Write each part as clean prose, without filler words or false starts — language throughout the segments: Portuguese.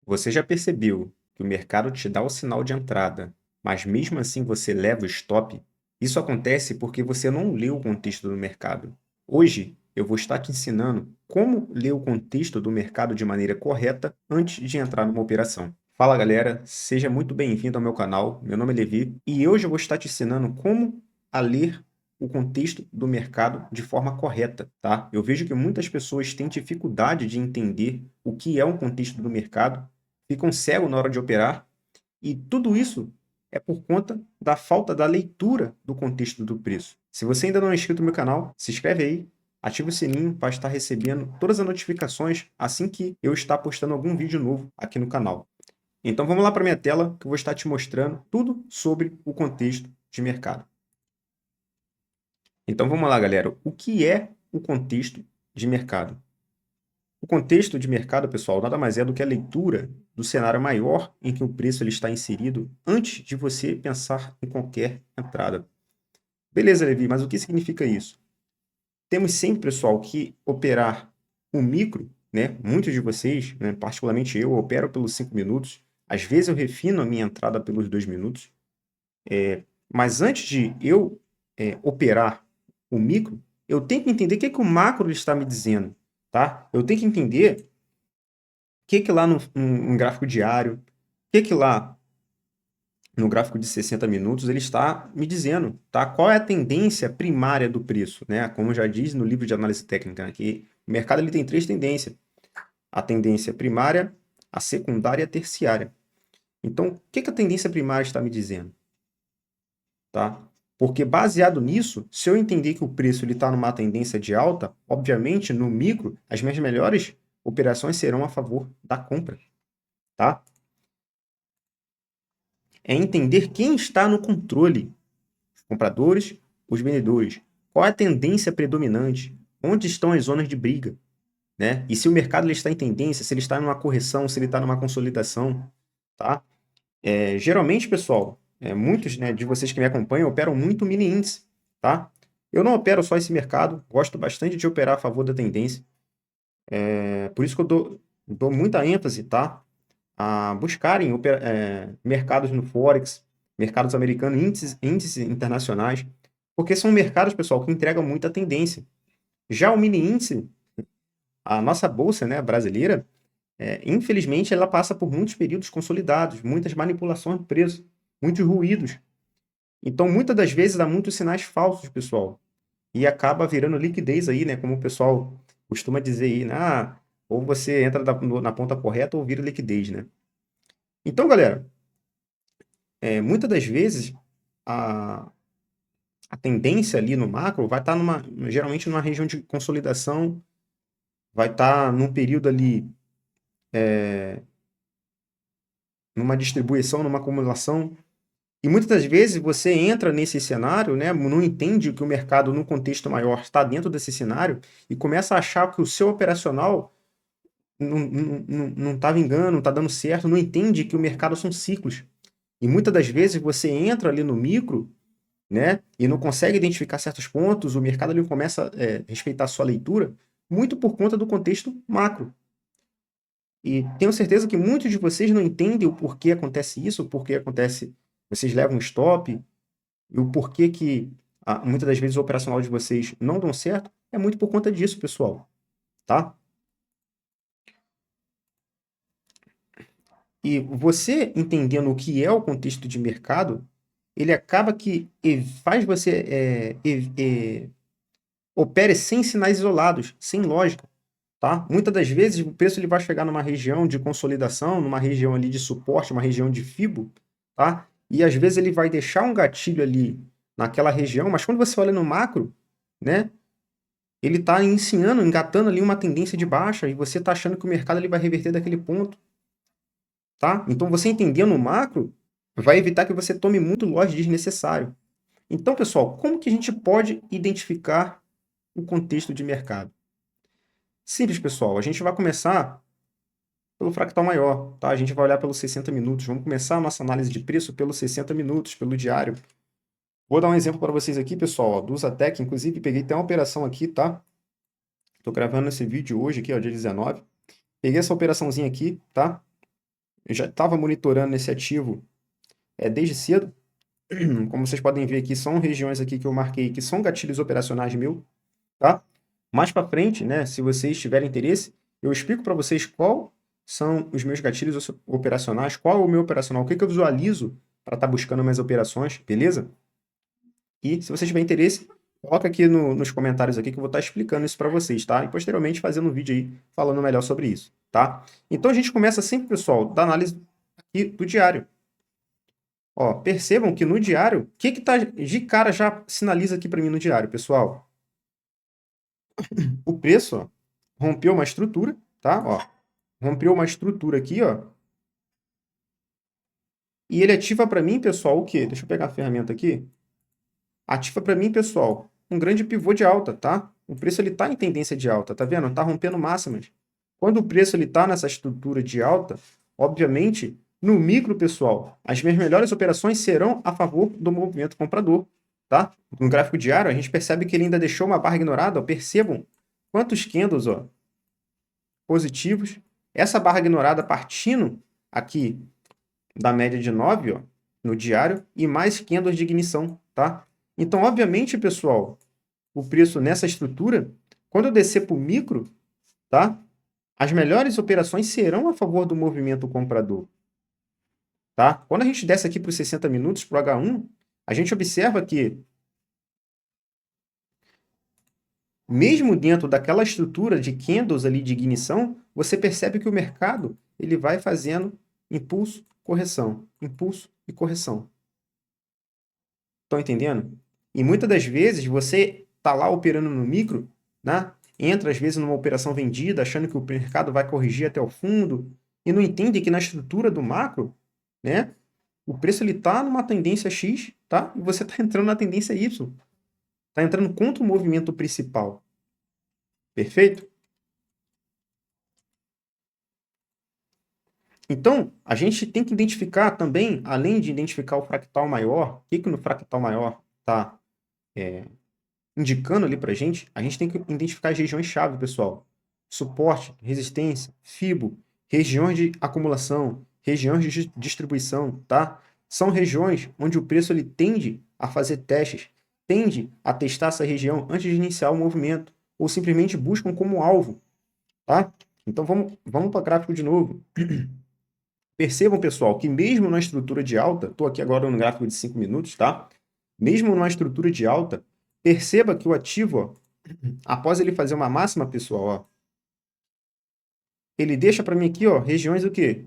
Você já percebeu que o mercado te dá o sinal de entrada, mas mesmo assim você leva o stop? Isso acontece porque você não leu o contexto do mercado. Hoje eu vou estar te ensinando como ler o contexto do mercado de maneira correta antes de entrar numa operação. Fala galera, seja muito bem-vindo ao meu canal. Meu nome é Levi e hoje eu vou estar te ensinando como a ler o contexto do mercado de forma correta, tá? Eu vejo que muitas pessoas têm dificuldade de entender o que é um contexto do mercado, ficam cegos na hora de operar, e tudo isso é por conta da falta da leitura do contexto do preço. Se você ainda não é inscrito no meu canal, se inscreve aí, ativa o sininho para estar recebendo todas as notificações assim que eu estar postando algum vídeo novo aqui no canal. Então vamos lá para minha tela que eu vou estar te mostrando tudo sobre o contexto de mercado. Então vamos lá, galera. O que é o contexto de mercado? O contexto de mercado, pessoal, nada mais é do que a leitura do cenário maior em que o preço ele está inserido antes de você pensar em qualquer entrada. Beleza, Levi, mas o que significa isso? Temos sempre, pessoal, que operar o micro, né? Muitos de vocês, né, particularmente eu, opero pelos 5 minutos. Às vezes eu refino a minha entrada pelos 2 minutos. Mas antes de eu operar o micro, eu tenho que entender o que o macro está me dizendo, tá? Eu tenho que entender que lá no gráfico diário, que lá no gráfico de 60 minutos ele está me dizendo, tá? Qual é a tendência primária do preço, né? Como já diz no livro de análise técnica, né, que o mercado ele tem 3 tendências: a tendência primária, a secundária e a terciária. Então, o que a tendência primária está me dizendo, tá? Porque baseado nisso, se eu entender que o preço está numa tendência de alta, obviamente no micro as minhas melhores operações serão a favor da compra, tá? É entender quem está no controle: os compradores, os vendedores. Qual é a tendência predominante? Onde estão as zonas de briga? Né? E se o mercado ele está em tendência, se ele está numa correção, se ele está numa consolidação, tá? Geralmente, pessoal, muitos, né, de vocês que me acompanham operam muito mini índice, tá? Eu não opero só esse mercado, gosto bastante de operar a favor da tendência. Por isso que eu dou muita ênfase, tá? A buscarem mercados no Forex, mercados americanos, índices internacionais, porque são mercados, pessoal, que entregam muita tendência. Já o mini índice, a nossa bolsa, né, brasileira, infelizmente, ela passa por muitos períodos consolidados, muitas manipulações de preço, muitos ruídos. Então, muitas das vezes, dá muitos sinais falsos, pessoal, e acaba virando liquidez aí, né, como o pessoal costuma dizer aí, né, ou você entra na ponta correta ou vira liquidez, né? Então, galera, muitas das vezes, a, a tendência ali no macro vai estar geralmente numa região de consolidação, vai estar num período ali, numa distribuição, numa acumulação. E muitas das vezes você entra nesse cenário, né, não entende que o mercado, no contexto maior, está dentro desse cenário e começa a achar que o seu operacional não está vingando, não está dando certo, não entende que o mercado são ciclos. E muitas das vezes você entra ali no micro, né, e não consegue identificar certos pontos, o mercado ali começa a respeitar a sua leitura, muito por conta do contexto macro. E tenho certeza que muitos de vocês não entendem o porquê acontece isso, o porquê acontece, vocês levam stop, e o porquê que muitas das vezes o operacional de vocês não dão certo, é muito por conta disso, pessoal, tá? E você entendendo o que é o contexto de mercado, ele acaba que faz você opere sem sinais isolados, sem lógica, tá? Muitas das vezes o preço ele vai chegar numa região de consolidação, numa região ali de suporte, uma região de fibo, tá? E às vezes ele vai deixar um gatilho ali naquela região, mas quando você olha no macro, né, ele está iniciando, engatando ali uma tendência de baixa e você está achando que o mercado ele vai reverter daquele ponto, tá? Então você entendendo o macro vai evitar que você tome muito loss desnecessário. Então, pessoal, como que a gente pode identificar o contexto de mercado? Simples, pessoal. A gente vai começar pelo fractal maior, tá? A gente vai olhar pelos 60 minutos. Vamos começar a nossa análise de preço pelos 60 minutos, pelo diário. Vou dar um exemplo para vocês aqui, pessoal, ó, do Zatec. Inclusive, peguei até uma operação aqui, tá? Tô gravando esse vídeo hoje aqui, ó, dia 19. Peguei essa operaçãozinha aqui, tá? Eu já estava monitorando esse ativo desde cedo. Como vocês podem ver aqui, são regiões aqui que eu marquei que são gatilhos operacionais meu, tá? Mais para frente, né, se vocês tiverem interesse, eu explico para vocês qual são os meus gatilhos operacionais, qual é o meu operacional, o que eu visualizo para estar buscando minhas operações, beleza? E se vocês tiverem interesse, coloca aqui nos comentários aqui que eu vou estar explicando isso para vocês, tá? E posteriormente fazendo um vídeo aí falando melhor sobre isso, tá? Então a gente começa sempre, pessoal, da análise aqui do diário. Ó, percebam que no diário, o que tá de cara já sinaliza aqui para mim no diário, pessoal? O preço, ó, rompeu uma estrutura, tá? Ó, rompeu uma estrutura aqui, ó. E ele ativa para mim, pessoal, o quê? Deixa eu pegar a ferramenta aqui. Ativa para mim, pessoal, um grande pivô de alta, tá? O preço ele tá em tendência de alta, tá vendo? Tá rompendo máximas. Quando o preço ele tá nessa estrutura de alta, obviamente, no micro, pessoal, as minhas melhores operações serão a favor do movimento comprador, tá? No gráfico diário, a gente percebe que ele ainda deixou uma barra ignorada, ó. Percebam quantos candles, ó, positivos. Essa barra ignorada partindo aqui da média de 9, ó, no diário, e mais candles de ignição, tá? Então, obviamente, pessoal, o preço nessa estrutura, quando eu descer para o micro, tá? As melhores operações serão a favor do movimento comprador, tá? Quando a gente desce aqui para os 60 minutos, para o H1, a gente observa que, mesmo dentro daquela estrutura de candles ali de ignição, você percebe que o mercado ele vai fazendo impulso, correção, impulso e correção. Estão entendendo? E muitas das vezes você tá lá operando no micro, né? Entra às vezes numa operação vendida, achando que o mercado vai corrigir até o fundo, e não entende que na estrutura do macro, né? O preço ele tá numa tendência X, tá? E você tá entrando na tendência Y. Tá entrando contra o movimento principal. Perfeito? Então, a gente tem que identificar também, além de identificar o fractal maior, o que que no fractal maior tá indicando ali para a gente tem que identificar as regiões-chave, pessoal. Suporte, resistência, FIBO, regiões de acumulação, regiões de distribuição, tá? São regiões onde o preço ele tende a fazer testes, tende a testar essa região antes de iniciar o movimento, ou simplesmente buscam como alvo, tá? Então vamos para o gráfico de novo. Percebam, pessoal, que mesmo na estrutura de alta, estou aqui agora no gráfico de 5 minutos, tá? Mesmo numa estrutura de alta, perceba que o ativo, ó, após ele fazer uma máxima, pessoal, ó, ele deixa para mim aqui, ó, regiões o quê?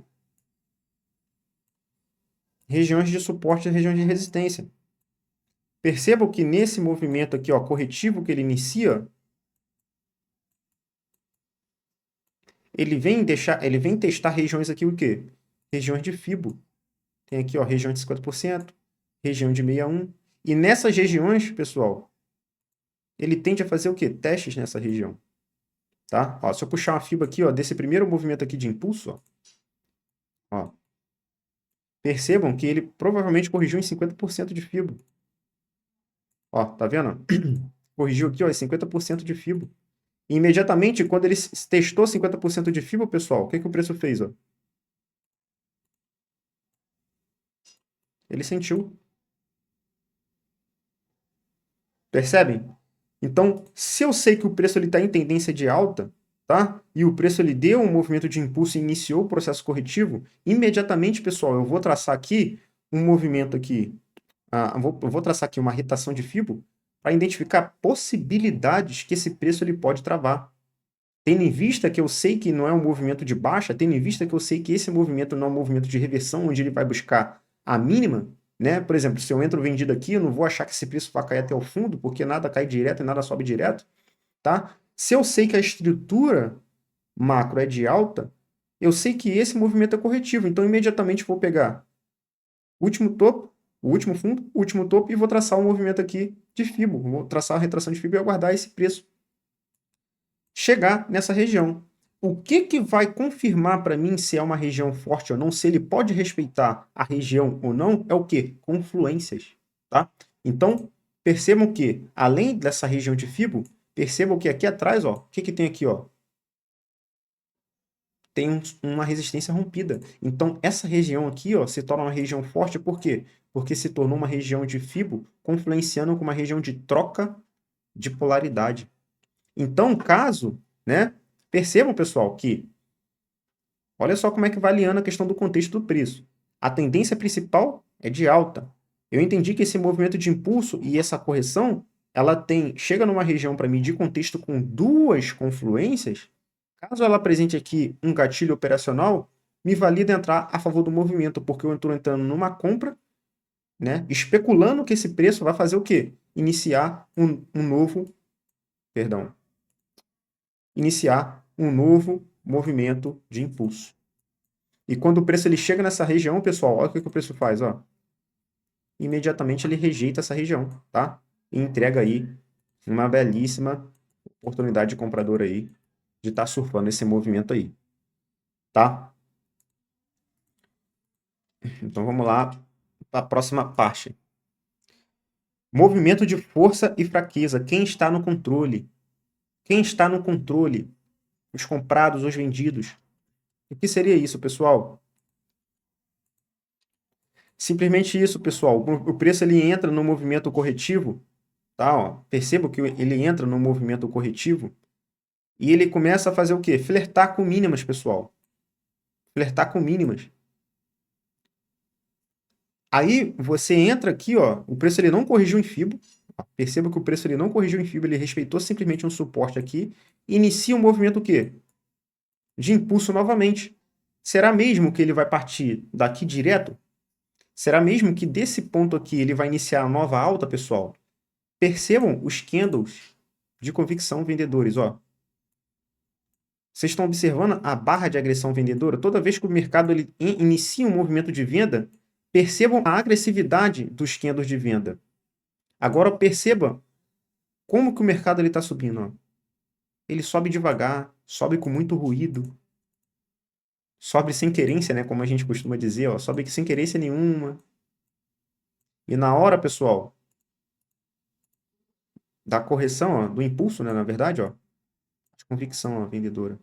Regiões de suporte e regiões de resistência. Percebam que nesse movimento aqui, ó, corretivo que ele inicia, ele vem testar regiões aqui o quê? Regiões de FIBO. Tem aqui, ó, região de 50%, região de 61. E nessas regiões, pessoal, ele tende a fazer o quê? Testes nessa região. Tá? Ó, se eu puxar uma FIBO aqui, ó, desse primeiro movimento aqui de impulso, ó, percebam que ele provavelmente corrigiu em 50% de FIBO. Ó, tá vendo? Corrigiu aqui, ó, em 50% de FIBO. E imediatamente, quando ele testou 50% de FIBO, pessoal, o que o preço fez? Ó? Ele sentiu. Percebem? Então, se eu sei que o preço está em tendência de alta, tá? E o preço ele deu um movimento de impulso e iniciou o processo corretivo, imediatamente, pessoal, eu vou traçar aqui um movimento aqui. Eu vou traçar aqui uma retação de FIBO para identificar possibilidades que esse preço ele pode travar. Tendo em vista que eu sei que não é um movimento de baixa, tendo em vista que eu sei que esse movimento não é um movimento de reversão, onde ele vai buscar a mínima, né? Por exemplo, se eu entro vendido aqui, eu não vou achar que esse preço vai cair até o fundo, porque nada cai direto e nada sobe direto, tá? Se eu sei que a estrutura macro é de alta, eu sei que esse movimento é corretivo, então imediatamente vou pegar o último topo, o último fundo, o último topo e vou traçar um movimento aqui de FIBO, vou traçar a retração de FIBO e aguardar esse preço chegar nessa região. O que vai confirmar para mim se é uma região forte ou não, se ele pode respeitar a região ou não, é o quê? Confluências, tá? Então, percebam que, além dessa região de FIBO, percebam que aqui atrás, ó, o que tem aqui, ó? tem uma resistência rompida. Então, essa região aqui, ó, se torna uma região forte, por quê? Porque se tornou uma região de fibo, confluenciando com uma região de troca de polaridade. Então, caso, né, percebam, pessoal, que olha só como é que vai alinhando a questão do contexto do preço. A tendência principal é de alta. Eu entendi que esse movimento de impulso e essa correção, ela chega numa região para mim de contexto com duas confluências. Caso ela apresente aqui um gatilho operacional, me valida entrar a favor do movimento, porque eu estou entrando numa compra, né, especulando que esse preço vai fazer o quê? Iniciar um novo movimento de impulso. E quando o preço ele chega nessa região, pessoal, olha o que o preço faz, ó. Imediatamente ele rejeita essa região, tá? E entrega aí uma belíssima oportunidade de comprador aí de estar surfando esse movimento aí, tá? Então vamos lá para a próxima parte. Movimento de força e fraqueza. Quem está no controle? Quem está no controle? Os comprados, os vendidos. O que seria isso, pessoal? Simplesmente isso, pessoal. O preço ele entra no movimento corretivo, tá? Ó, perceba que ele entra no movimento corretivo e ele começa a fazer o quê? Flertar com mínimas, pessoal. Flertar com mínimas. Aí você entra aqui, ó, o preço ele não corrigiu em FIBO. Perceba que o preço ele não corrigiu em FIBO, ele respeitou simplesmente um suporte aqui. Inicia um movimento o quê? De impulso novamente. Será mesmo que ele vai partir daqui direto? Será mesmo que desse ponto aqui ele vai iniciar a nova alta, pessoal? Percebam os candles de convicção vendedores, ó. Vocês estão observando a barra de agressão vendedora? Toda vez que o mercado ele inicia um movimento de venda, percebam a agressividade dos candles de venda. Agora perceba como que o mercado está subindo. Ó. Ele sobe devagar, sobe com muito ruído, sobe sem querência, né, como a gente costuma dizer, ó, sobe sem querência nenhuma. E na hora, pessoal, da correção, ó, do impulso, né, na verdade, ó, de convicção ó, vendedora.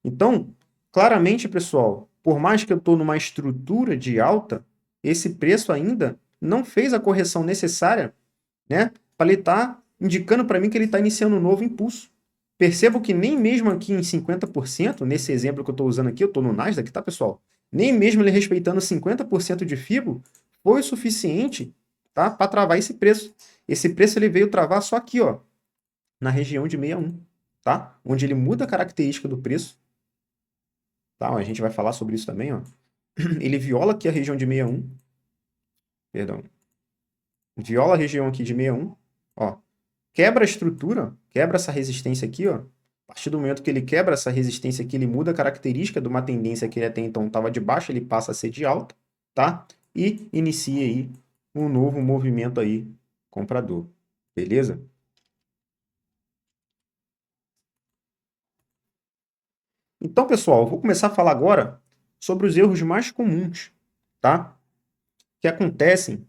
Então, claramente, pessoal, por mais que eu estou numa estrutura de alta, esse preço ainda não fez a correção necessária, né, para ele estar indicando para mim que ele está iniciando um novo impulso. Percebo que nem mesmo aqui em 50%, nesse exemplo que eu estou usando aqui, eu estou no Nasdaq, tá, pessoal? Nem mesmo ele respeitando 50% de FIBO, foi o suficiente, tá, para travar esse preço. Esse preço ele veio travar só aqui, ó, na região de 61, tá? Onde ele muda a característica do preço. Tá? A gente vai falar sobre isso também, ó. Ele viola aqui a região de 61. Perdão. Viola a região aqui de 61, ó. Quebra a estrutura, quebra essa resistência aqui, ó. A partir do momento que ele quebra essa resistência aqui, ele muda a característica de uma tendência que ele até então estava de baixa, ele passa a ser de alta, tá? E inicia aí um novo movimento aí comprador. Beleza? Então, pessoal, eu vou começar a falar agora sobre os erros mais comuns, tá? Que acontecem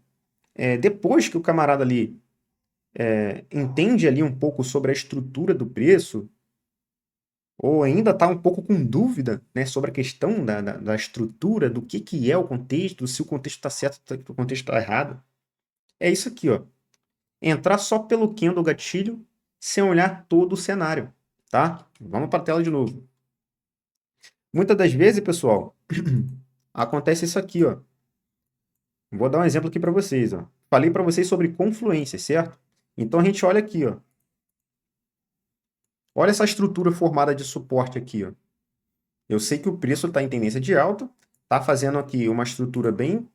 depois que o camarada ali entende ali um pouco sobre a estrutura do preço, ou ainda está um pouco com dúvida, né, sobre a questão da estrutura, do que é o contexto, se o contexto está certo, se o contexto está errado. É isso aqui, ó. Entrar só pelo candle gatilho, sem olhar todo o cenário, tá? Vamos para a tela de novo. Muitas das vezes, pessoal, acontece isso aqui, ó. Vou dar um exemplo aqui para vocês, ó. Falei para vocês sobre confluência, certo? Então a gente olha aqui, ó. Olha essa estrutura formada de suporte aqui, ó. Eu sei que o preço está em tendência de alta, está fazendo aqui uma estrutura bem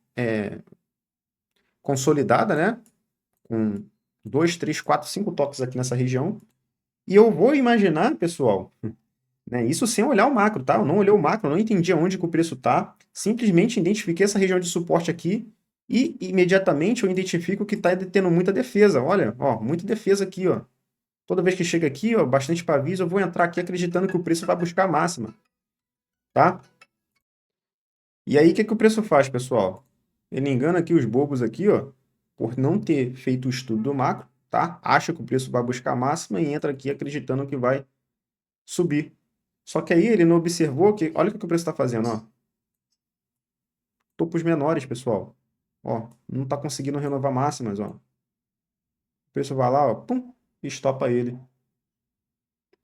consolidada, né? Com 2, 3, 4, 5 toques aqui nessa região. E eu vou imaginar, pessoal, né, isso sem olhar o macro, tá? Eu não olhei o macro, eu não entendi aonde que o preço está. Simplesmente identifiquei essa região de suporte aqui e imediatamente eu identifico que está tendo muita defesa. Olha, ó, muita defesa aqui, ó. Toda vez que chega aqui, ó, bastante paviso, eu vou entrar aqui acreditando que o preço vai buscar a máxima, tá? E aí, o que o preço faz, pessoal? Ele engana aqui os bobos aqui, ó, por não ter feito o estudo do macro, tá? Acha que o preço vai buscar a máxima e entra aqui acreditando que vai subir. Só que aí ele não observou que, olha o que o preço está fazendo, ó. Topos menores, pessoal. Ó, não está conseguindo renovar máximas, ó. O preço vai lá, ó, pum, e estopa ele,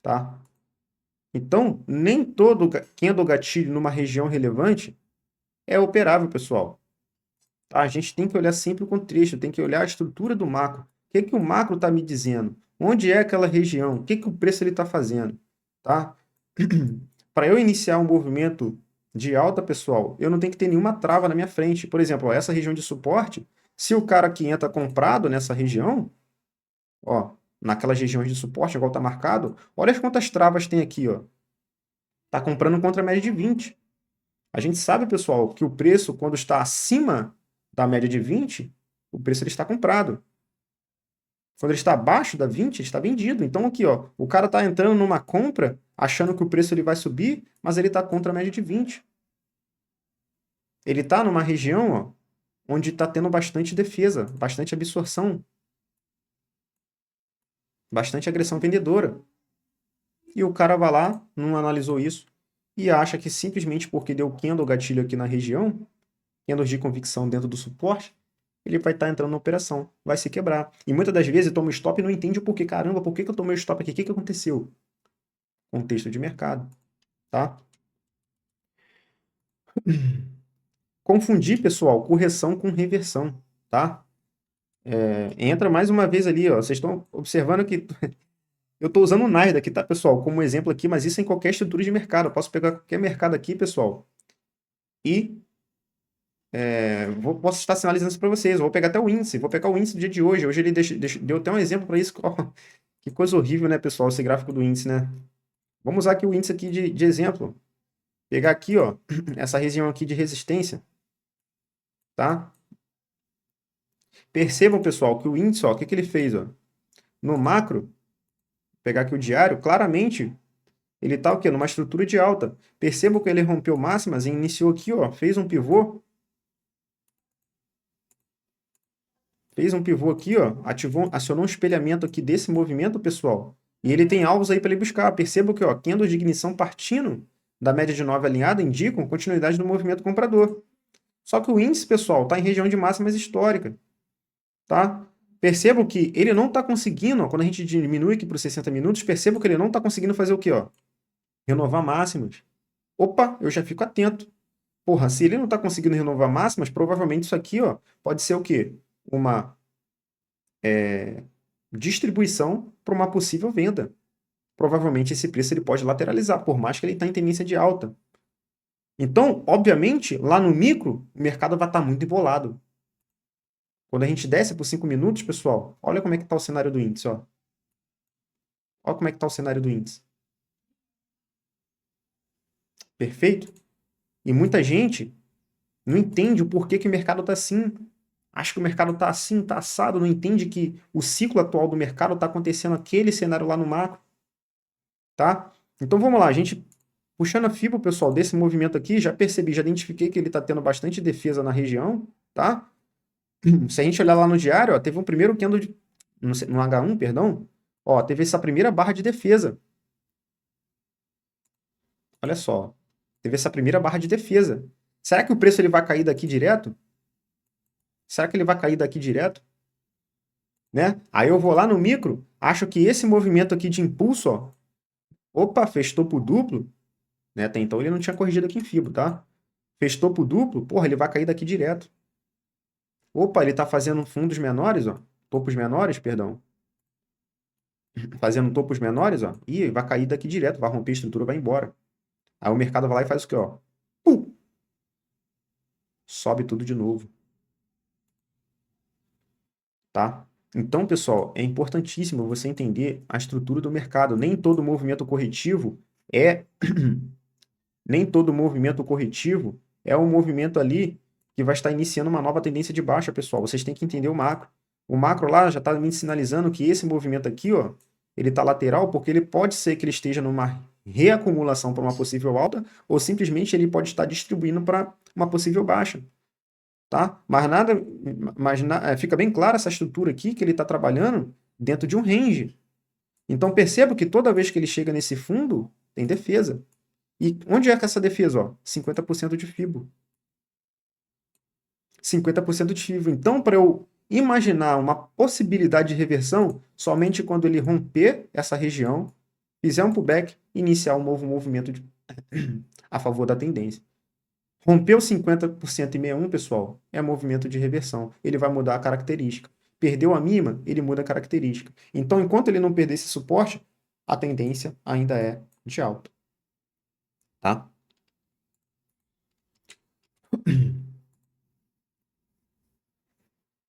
tá? Então, nem todo candle gatilho numa região relevante é operável, pessoal. Tá? A gente tem que olhar sempre o contexto, tem que olhar a estrutura do macro. O que que o macro está me dizendo? Onde é aquela região? O que que o preço está fazendo? Tá? Para eu iniciar um movimento de alta, pessoal, eu não tenho que ter nenhuma trava na minha frente. Por exemplo, ó, essa região de suporte, se o cara que entra comprado nessa região, ó, naquelas regiões de suporte, igual está marcado, olha quantas travas tem aqui, ó. Tá comprando contra a média de 20. A gente sabe, pessoal, que o preço, quando está acima da média de 20, o preço ele está comprado. Quando ele está abaixo da 20, ele está vendido. Então, aqui, ó, o cara está entrando numa compra, achando que o preço ele vai subir, mas ele está contra a média de 20. Ele está numa região, ó, onde está tendo bastante defesa, bastante absorção, bastante agressão vendedora. E o cara vai lá, não analisou isso, e acha que simplesmente porque deu candle gatilho aqui na região, candles de convicção dentro do suporte, ele vai estar entrando na operação, vai se quebrar. E muitas das vezes toma o stop e não entende o porquê. Caramba, por que eu tomei o stop aqui? O que aconteceu? Contexto de mercado, tá? Confundir, pessoal, correção com reversão, tá? Entra mais uma vez ali, ó. Vocês estão observando que eu estou usando o Nasdaq aqui, tá, pessoal, como exemplo aqui, mas isso é em qualquer estrutura de mercado. Eu posso pegar qualquer mercado aqui, pessoal, e posso estar sinalizando isso para vocês. Vou pegar até o índice, vou pegar o índice do dia de hoje. Hoje ele deu até um exemplo para isso. Que coisa horrível, né, pessoal, esse gráfico do índice, né? Vamos usar aqui o índice aqui de exemplo. Pegar aqui, ó, essa região aqui de resistência, tá? Percebam, pessoal, que o índice, ó, o que que ele fez, ó? No macro, pegar aqui o diário, claramente ele está o quê? Numa estrutura de alta. Percebam que ele rompeu máximas e iniciou aqui, ó, fez um pivô. Fez um pivô aqui, ó, acionou um espelhamento aqui desse movimento, pessoal. E ele tem alvos aí para ele buscar. Percebam que, ó, candles de ignição partindo da média de 9 alinhada indicam continuidade do movimento comprador. Só que o índice, pessoal, está em região de máximas histórica, tá? Percebam que ele não está conseguindo, ó, quando a gente diminui aqui para os 60 minutos, percebam que ele não está conseguindo fazer o quê, ó? Renovar máximas. Opa, eu já fico atento. Porra, se ele não está conseguindo renovar máximas, provavelmente isso aqui, ó, pode ser o quê? Uma distribuição para uma possível venda. Provavelmente esse preço ele pode lateralizar, por mais que ele está em tendência de alta. Então, obviamente, lá no micro, o mercado vai estar muito embolado. Quando a gente desce por 5 minutos, pessoal, olha como é que está o cenário do índice. Ó. Olha como é que está o cenário do índice. Perfeito? E muita gente não entende o porquê que o mercado está assim. Acha que o mercado está assim, está assado, não entende que o ciclo atual do mercado está acontecendo aquele cenário lá no macro. Tá? Então vamos lá, a gente puxando a fibra, pessoal, desse movimento aqui, já percebi, já identifiquei que ele está tendo bastante defesa na região, tá? Se a gente olhar lá no diário, ó, teve um primeiro candle no H1, perdão, ó, teve essa primeira barra de defesa. Olha só, teve essa primeira barra de defesa. Será que o preço ele vai cair daqui direto? Será que ele vai cair daqui direto? Né? Aí eu vou lá no micro, acho que esse movimento aqui de impulso, ó, opa, fez topo duplo, né? Até então ele não tinha corrigido aqui em Fibo, tá? Fez topo duplo, porra, ele vai cair daqui direto. Opa, ele tá fazendo fundos menores, ó. Topos menores, perdão. Fazendo topos menores, ó. Ih, vai cair daqui direto, vai romper a estrutura, vai embora. Aí o mercado vai lá e faz o quê, ó? Pum! Sobe tudo de novo. Tá? Então, pessoal, é importantíssimo você entender a estrutura do mercado. Nem todo movimento corretivo é nem todo movimento corretivo é um movimento ali que vai estar iniciando uma nova tendência de baixa, pessoal. Vocês têm que entender o macro. O macro lá já está me sinalizando que esse movimento aqui, ó, ele está lateral porque ele pode ser que ele esteja numa reacumulação para uma possível alta ou simplesmente ele pode estar distribuindo para uma possível baixa. Tá? Fica bem clara essa estrutura aqui que ele está trabalhando dentro de um range. Então perceba que toda vez que ele chega nesse fundo, Tem defesa. E onde é que essa defesa? Ó, 50% de FIBO. 50% de FIBO. Então, para eu imaginar uma possibilidade de reversão, somente quando ele romper essa região, fizer um pullback, iniciar um novo movimento a favor da tendência. Rompeu 50% em 61, pessoal, é movimento de reversão. Ele vai mudar a característica. Perdeu a mínima, ele muda a característica. Então, enquanto ele não perder esse suporte, a tendência ainda é de alta. Tá?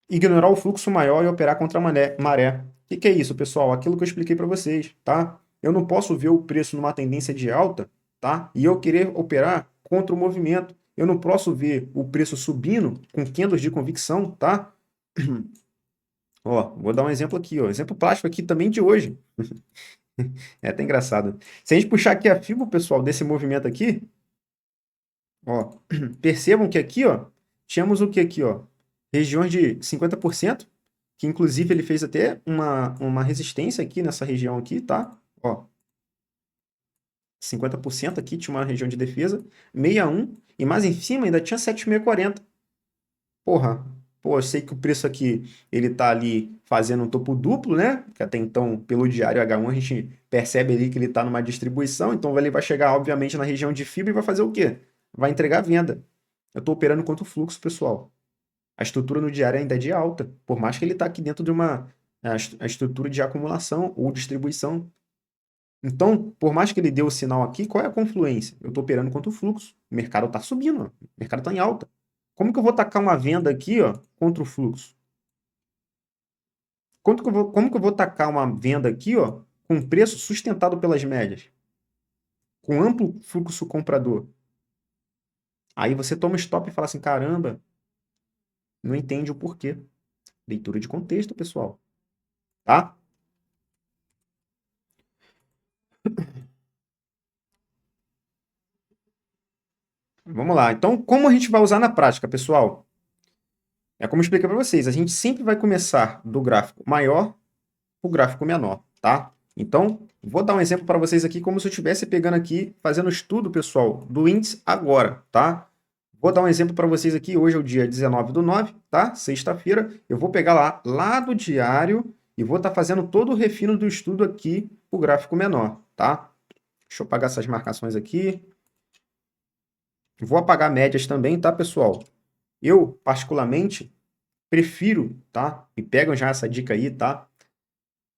Ignorar o fluxo maior e operar contra a maré. O que é isso, pessoal? Aquilo que eu expliquei para vocês, tá? Eu não posso ver o preço numa tendência de alta, tá? E eu querer operar contra o movimento. Eu não posso ver o preço subindo com candles de convicção, tá? Ó, vou dar um exemplo aqui, ó. Exemplo plástico aqui também de hoje. É até engraçado. Se a gente puxar aqui a FIBO, pessoal, desse movimento aqui, ó, percebam que aqui, ó, tínhamos o que aqui, ó? Regiões de 50%, que inclusive ele fez até uma resistência aqui nessa região aqui, tá? Ó, 50% aqui tinha uma região de defesa, 61, e mais em cima ainda tinha 7640. Porra, pô, eu sei que o preço aqui, ele tá ali fazendo um topo duplo, né? Que até então, pelo diário H1, a gente percebe ali que ele tá numa distribuição, então ele vai chegar, obviamente, na região de fibra e vai fazer o quê? Vai entregar venda. Eu tô operando quanto fluxo, pessoal. A estrutura no diário ainda é de alta, por mais que ele está aqui dentro de a estrutura de acumulação ou distribuição. Então, por mais que ele dê o sinal aqui, qual é a confluência? Eu estou operando contra o fluxo. O mercado está subindo, ó. O mercado está em alta. Como que eu vou tacar uma venda aqui, ó, contra o fluxo? Como que eu vou tacar uma venda aqui, ó, com preço sustentado pelas médias? Com amplo fluxo comprador? Aí você toma stop e fala assim, caramba, não entende o porquê. Leitura de contexto, pessoal. Tá? Vamos lá. Então, como a gente vai usar na prática, pessoal? É como eu expliquei para vocês, a gente sempre vai começar do gráfico maior para o gráfico menor, tá? Então, vou dar um exemplo para vocês aqui, como se eu estivesse pegando aqui, fazendo estudo, pessoal, do índice agora, tá? Vou dar um exemplo para vocês aqui, hoje é o dia 19/9, tá? Sexta-feira, eu vou pegar lá do diário e vou estar fazendo todo o refino do estudo aqui, o gráfico menor, tá? Deixa eu apagar essas marcações aqui. Vou apagar médias também, tá, pessoal? Eu, particularmente, prefiro, tá? E pegam já essa dica aí, tá?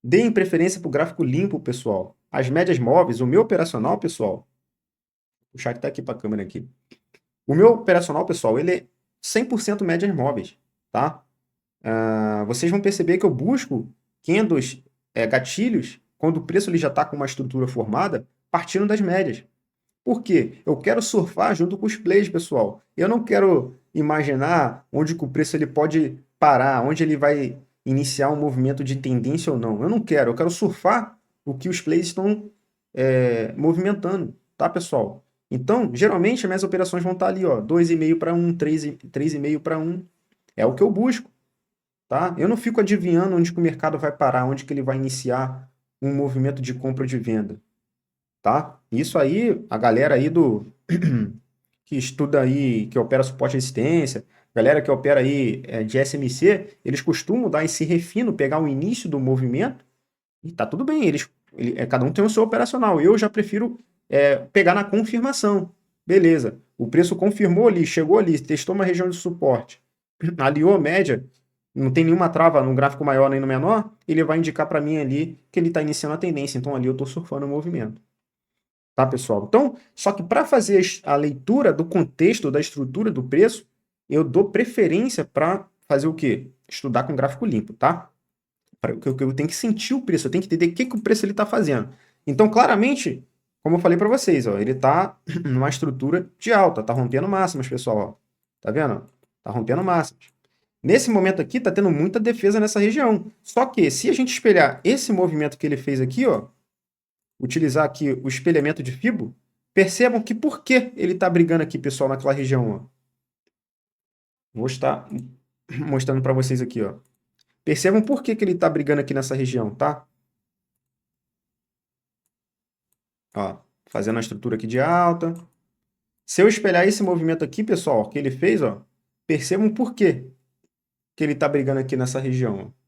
Deem preferência para o gráfico limpo, pessoal. As médias móveis, o meu operacional, pessoal, vou puxar até aqui para a câmera aqui. O meu operacional, pessoal, ele é 100% médias móveis, tá? Vocês vão perceber que eu busco candles, gatilhos, quando o preço ele já está com uma estrutura formada, partindo das médias. Por quê? Eu quero surfar junto com os plays, pessoal. Eu não quero imaginar onde que o preço ele pode parar, onde ele vai iniciar um movimento de tendência ou não. Eu quero surfar o que os plays estão movimentando, tá, pessoal? Então, geralmente, as minhas operações vão estar ali, ó, 2,5 para 1, 3,5 para 1. É o que eu busco, tá? Eu não fico adivinhando onde que o mercado vai parar, onde que ele vai iniciar um movimento de compra ou de venda, tá? Isso aí, a galera aí que estuda aí, que opera suporte à resistência, galera que opera aí de SMC, eles costumam dar esse refino, pegar o início do movimento e tá tudo bem, cada um tem o seu operacional. Eu já prefiro pegar na confirmação. Beleza, o preço confirmou ali, chegou ali, testou uma região de suporte, aliou a média, não tem nenhuma trava no gráfico maior nem no menor, ele vai indicar para mim ali que ele está iniciando a tendência, então ali eu estou surfando o movimento. Tá, pessoal? Então, só que para fazer a leitura do contexto, da estrutura do preço, eu dou preferência para fazer o quê? Estudar com gráfico limpo, tá? Eu tenho que sentir o preço, eu tenho que entender o que o preço ele está fazendo. Então, claramente, como eu falei para vocês, ó, ele está numa estrutura de alta, tá rompendo máximas, pessoal. Ó. Tá vendo? Tá rompendo máximas. Nesse momento aqui, tá tendo muita defesa nessa região. Só que, se a gente espelhar esse movimento que ele fez aqui, ó, utilizar aqui o espelhamento de Fibo, percebam que por que ele está brigando aqui, pessoal, naquela região. Ó. Vou estar mostrando para vocês aqui. Ó. Percebam por que ele está brigando aqui nessa região, tá? Ó, Fazendo a estrutura aqui de alta. Se eu espelhar esse movimento aqui, pessoal, que ele fez, ó, percebam por quê que ele está brigando aqui nessa região. Ó.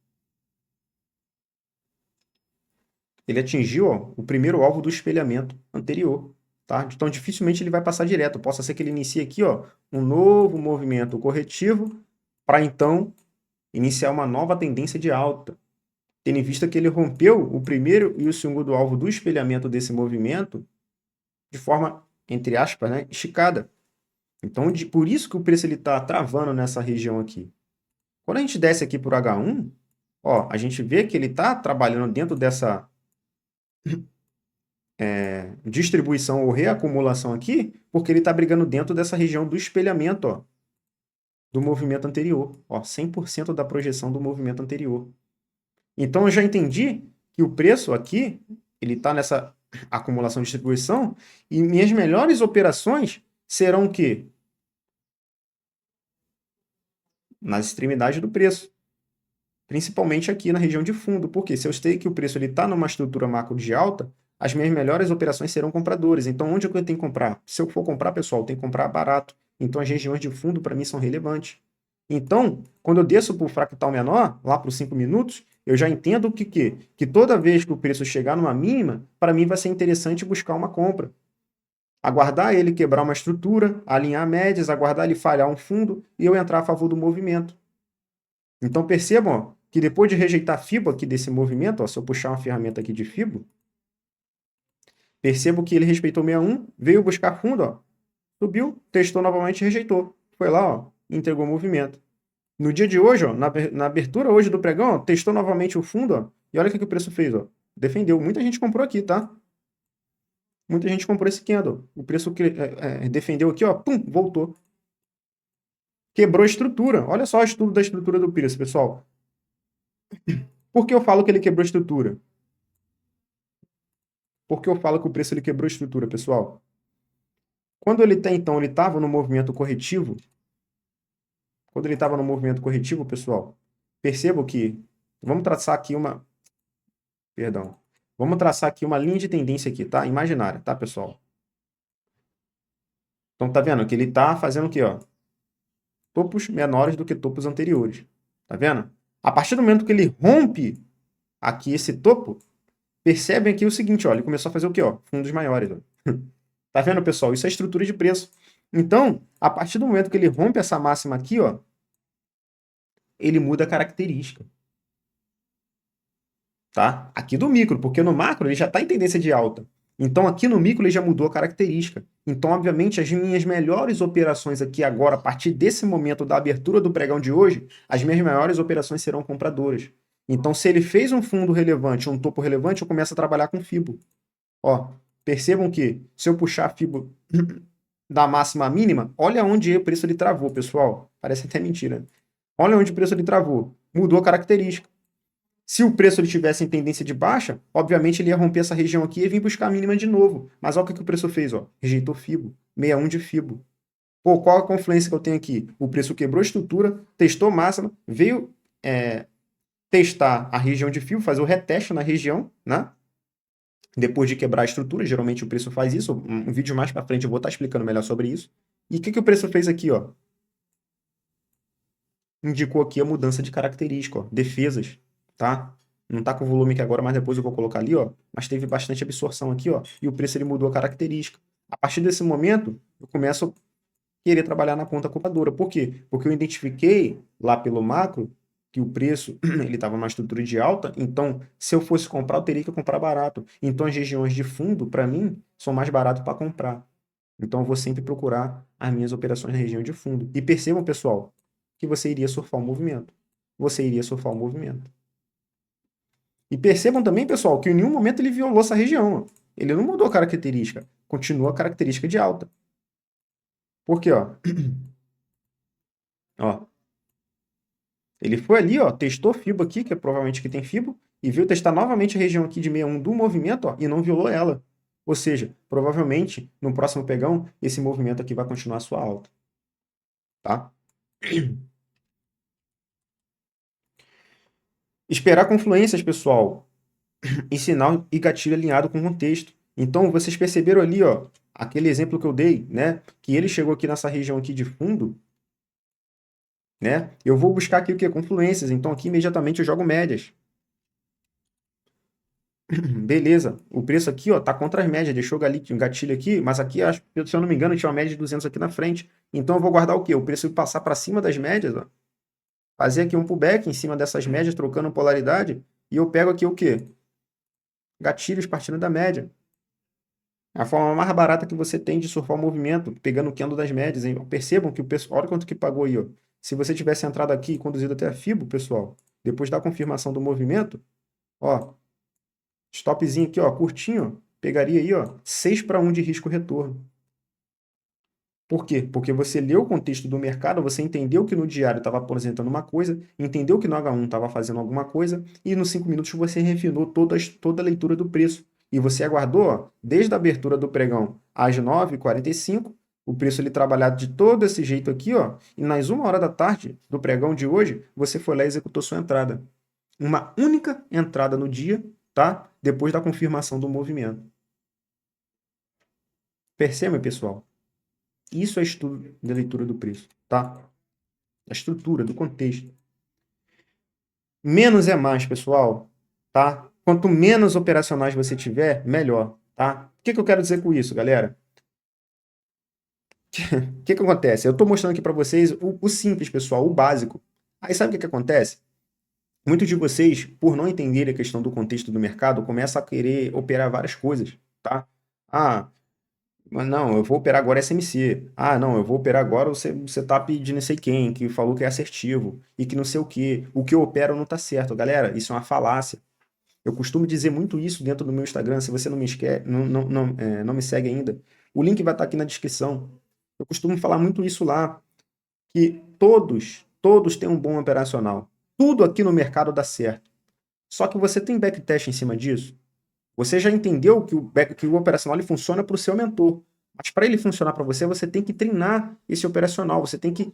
Ele atingiu, ó, o primeiro alvo do espelhamento anterior. Tá? Então, dificilmente ele vai passar direto. Possa ser que ele inicie aqui, ó, um novo movimento corretivo para, então, iniciar uma nova tendência de alta. Tendo em vista que ele rompeu o primeiro e o segundo alvo do espelhamento desse movimento de forma, entre aspas, né, esticada. Então, por isso que o preço está travando nessa região aqui. Quando a gente desce aqui por H1, ó, a gente vê que ele está trabalhando dentro dessa distribuição ou reacumulação aqui, porque ele está brigando dentro dessa região do espelhamento, ó, do movimento anterior. Ó, 100% da projeção do movimento anterior. Então, eu já entendi que o preço aqui, ele está nessa acumulação de distribuição, e minhas melhores operações serão o quê? Nas extremidades do preço. Principalmente aqui na região de fundo, porque se eu sei que o preço está numa estrutura macro de alta, as minhas melhores operações serão compradores. Então, onde é que eu tenho que comprar? Se eu for comprar, pessoal, eu tenho que comprar barato. Então, as regiões de fundo, para mim, são relevantes. Então, quando eu desço para o fractal menor, lá para os 5 minutos, eu já entendo que toda vez que o preço chegar numa mínima, para mim vai ser interessante buscar uma compra. Aguardar ele quebrar uma estrutura, alinhar médias, aguardar ele falhar um fundo e eu entrar a favor do movimento. Então percebam ó, que depois de rejeitar a FIBO aqui desse movimento, ó, se eu puxar uma ferramenta aqui de FIBO, percebo que ele respeitou 61, veio buscar fundo, ó, subiu, testou novamente e rejeitou. Foi lá, ó, entregou o movimento. No dia de hoje, ó, na abertura hoje do pregão, ó, testou novamente o fundo, ó, e olha o que o preço fez, ó, defendeu. Muita gente comprou aqui, tá? Muita gente comprou esse candle. O preço defendeu aqui, ó, pum, voltou. Quebrou a estrutura. Olha só o estudo da estrutura do preço, pessoal. Por que eu falo que ele quebrou a estrutura? Por que eu falo que o preço ele quebrou a estrutura, pessoal? Quando ele então, ele estava no movimento corretivo, quando ele estava no movimento corretivo, pessoal, percebo que, vamos traçar aqui uma, perdão, vamos traçar aqui uma linha de tendência aqui, tá? Imaginária, tá, pessoal? Então, tá vendo que ele tá fazendo o quê, ó? Topos menores do que topos anteriores, tá vendo? A partir do momento que ele rompe aqui esse topo, percebem aqui o seguinte, ó, ele começou a fazer o quê, ó? Fundos maiores, ó. Tá vendo, pessoal? Isso é estrutura de preço. Então, a partir do momento que ele rompe essa máxima aqui, ó, ele muda a característica. Tá? Aqui do micro, porque no macro ele já está em tendência de alta. Então, aqui no micro ele já mudou a característica. Então, obviamente, as minhas melhores operações aqui agora, a partir desse momento da abertura do pregão de hoje, as minhas maiores operações serão compradoras. Então, se ele fez um fundo relevante, um topo relevante, eu começo a trabalhar com FIBO. Ó, percebam que se eu puxar a FIBO da máxima à mínima, olha onde o preço ele travou, pessoal. Parece até mentira. Olha onde o preço ele travou. Mudou a característica. Se o preço ele tivesse em tendência de baixa, obviamente ele ia romper essa região aqui e vir buscar a mínima de novo. Mas olha o que o preço fez, ó. Rejeitou FIBO. 61 de FIBO. Pô, qual a confluência que eu tenho aqui? O preço quebrou a estrutura, testou máxima, veio testar a região de FIBO, fazer o reteste na região, né? Depois de quebrar a estrutura, geralmente o preço faz isso. Um vídeo mais para frente eu vou estar explicando melhor sobre isso. E o que o preço fez aqui, ó? Indicou aqui a mudança de característica, ó. Defesas, tá? Não tá com o volume aqui agora, mas depois eu vou colocar ali, ó. Mas teve bastante absorção aqui, ó. E o preço ele mudou a característica. A partir desse momento, eu começo a querer trabalhar na conta compradora. Por quê? Porque eu identifiquei lá pelo macro que o preço ele estava numa estrutura de alta, então se eu fosse comprar, eu teria que comprar barato. Então as regiões de fundo, para mim, são mais baratas para comprar. Então eu vou sempre procurar as minhas operações na região de fundo. E percebam, pessoal, que você iria surfar o movimento. Você iria surfar o movimento. E percebam também, pessoal, que em nenhum momento ele violou essa região. Ó. Ele não mudou a característica. Continua a característica de alta. Por quê? Ó? Ó. Ele foi ali, ó, testou FIBO aqui, que é provavelmente que tem FIBO, e veio testar novamente a região aqui de 61 do movimento, ó, e não violou ela. Ou seja, provavelmente, no próximo pegão, esse movimento aqui vai continuar a sua alta. Tá? Esperar confluências, pessoal, em sinal e gatilho alinhado com o contexto. Então, vocês perceberam ali, ó, aquele exemplo que eu dei, né? Que ele chegou aqui nessa região aqui de fundo, né? Eu vou buscar aqui o quê? Confluências. Então, aqui imediatamente eu jogo médias. Beleza. O preço aqui, ó, tá contra as médias. Deixou um gatilho aqui, mas aqui, acho, se eu não me engano, tinha uma média de 200 aqui na frente. Então, eu vou guardar o quê? O preço passar para cima das médias, ó. Fazer aqui um pullback em cima dessas médias, trocando polaridade. E eu pego aqui o quê? Gatilhos partindo da média. É a forma mais barata que você tem de surfar o movimento, pegando o candle das médias, hein? Percebam que o pessoal, olha quanto que pagou aí, ó. Se você tivesse entrado aqui e conduzido até a FIBO, pessoal, depois da confirmação do movimento, ó, stopzinho aqui, ó, curtinho, ó, pegaria aí, ó, 6 para 1 de risco retorno. Por quê? Porque você leu o contexto do mercado, você entendeu que no diário estava apresentando uma coisa, entendeu que no H1 estava fazendo alguma coisa, e nos 5 minutos você refinou toda a leitura do preço. E você aguardou, ó, desde a abertura do pregão às 9h45, o preço ele trabalhado de todo esse jeito aqui, ó, e nas 1 hora da tarde do pregão de hoje, você foi lá e executou sua entrada. Uma única entrada no dia, tá? Depois da confirmação do movimento. Percebe, pessoal? Isso é estudo de leitura do preço, tá? A estrutura, do contexto. Menos é mais, pessoal, tá? Quanto menos operacionais você tiver, melhor, tá? O que eu quero dizer com isso, galera? O que acontece? Eu estou mostrando aqui para vocês o simples, pessoal, o básico. Aí sabe o que acontece? Muitos de vocês, por não entenderem a questão do contexto do mercado, começam a querer operar várias coisas, tá? Ah, mas não, eu vou operar agora SMC. Ah, não, eu vou operar agora o setup de não sei quem, que falou que é assertivo e que não sei o quê. O que eu opero não tá certo. Galera, isso é uma falácia. Eu costumo dizer muito isso dentro do meu Instagram. Se você não me, não me segue ainda, o link vai estar aqui na descrição. Eu costumo falar muito isso lá, que todos têm um bom operacional. Tudo aqui no mercado dá certo. Só que você tem backtest em cima disso? Você já entendeu que o operacional ele funciona para o seu mentor. Mas para ele funcionar para você, você tem que treinar esse operacional, você tem que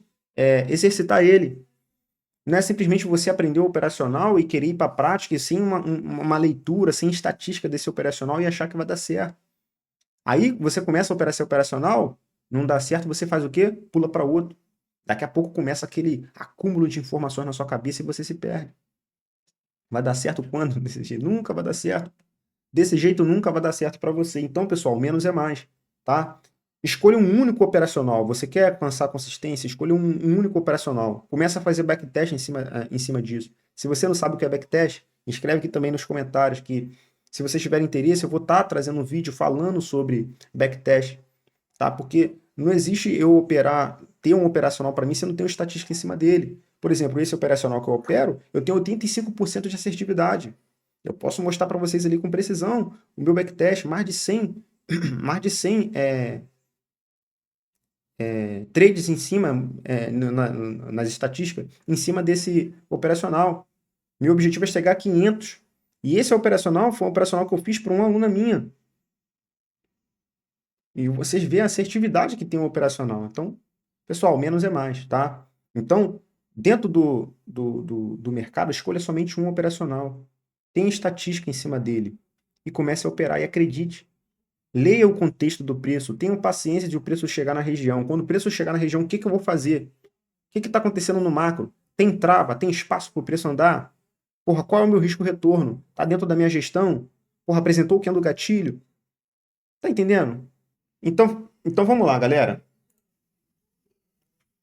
exercitar ele. Não é simplesmente você aprender o operacional e querer ir para a prática e sem uma leitura, sem estatística desse operacional e achar que vai dar certo. Aí você começa a operar esse operacional, não dá certo, você faz o quê? Pula para outro. Daqui a pouco começa aquele acúmulo de informações na sua cabeça e você se perde. Vai dar certo quando? Desse jeito? Nunca vai dar certo. Desse jeito nunca vai dar certo para você. Então, pessoal, menos é mais, tá? Escolha um único operacional. Você quer alcançar consistência? Escolha um único operacional. Começa a fazer backtest em cima disso. Se você não sabe o que é backtest, escreve aqui também nos comentários que, se vocês tiverem interesse, eu vou estar trazendo um vídeo falando sobre backtest, tá? Porque não existe eu operar, ter um operacional para mim se eu não tenho estatística em cima dele. Por exemplo, esse operacional que eu opero, eu tenho 85% de assertividade. Eu posso mostrar para vocês ali com precisão o meu backtest, mais de 100, mais de 100 trades em cima, nas estatísticas, em cima desse operacional. Meu objetivo é chegar a 500. E esse operacional foi um operacional que eu fiz para uma aluna minha. E vocês veem a assertividade que tem o operacional. Então, pessoal, menos é mais, tá? Então, dentro do mercado, escolha somente um operacional. Tenha estatística em cima dele. E comece a operar e acredite. Leia o contexto do preço. Tenha paciência de o preço chegar na região. Quando o preço chegar na região, o que eu vou fazer? O que está acontecendo no macro? Tem trava? Tem espaço para o preço andar? Porra, qual é o meu risco retorno? Está dentro da minha gestão? Porra, apresentou o que é do gatilho? Tá entendendo? Então vamos lá, galera.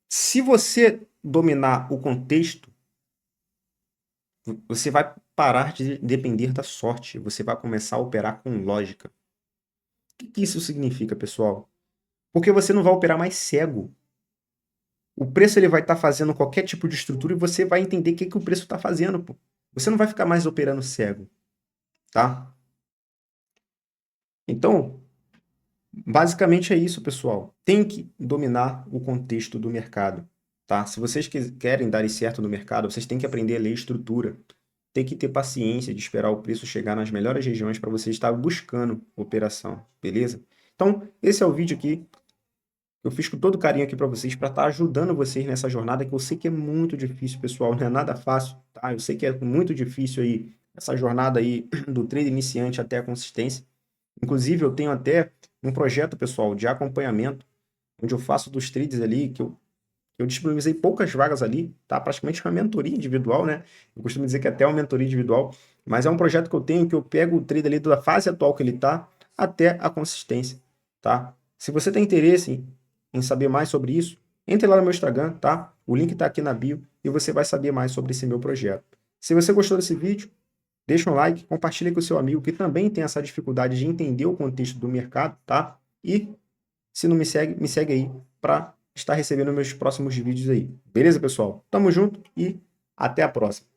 Se você dominar o contexto, você vai parar de depender da sorte. Você vai começar a operar com lógica. O que isso significa, pessoal? Porque você não vai operar mais cego. O preço ele vai estar fazendo qualquer tipo de estrutura e você vai entender o que o preço está fazendo. Pô. Você não vai ficar mais operando cego, tá? Então, basicamente é isso, pessoal. Tem que dominar o contexto do mercado, tá? Se vocês querem dar certo no mercado, vocês têm que aprender a ler estrutura. Tem que ter paciência de esperar o preço chegar nas melhores regiões para você estar buscando operação, beleza? Então, esse é o vídeo aqui. Eu fiz com todo carinho aqui para vocês, para estar ajudando vocês nessa jornada, que eu sei que é muito difícil, pessoal, não é nada fácil, tá? Eu sei que é muito difícil aí, essa jornada aí do trade iniciante até a consistência. Inclusive, eu tenho até um projeto, pessoal, de acompanhamento, onde eu faço dos trades ali, que eu disponibilizei poucas vagas ali, tá? Praticamente uma mentoria individual, né? Eu costumo dizer que é até uma mentoria individual, mas é um projeto que eu tenho que eu pego o trade ali da fase atual que ele tá até a consistência, tá? Se você tem interesse em saber mais sobre isso, entre lá no meu Instagram, tá? O link tá aqui na bio e você vai saber mais sobre esse meu projeto. Se você gostou desse vídeo, deixa um like, compartilha com o seu amigo que também tem essa dificuldade de entender o contexto do mercado, tá? E se não me segue aí para estar recebendo meus próximos vídeos aí. Beleza, pessoal? Tamo junto e até a próxima.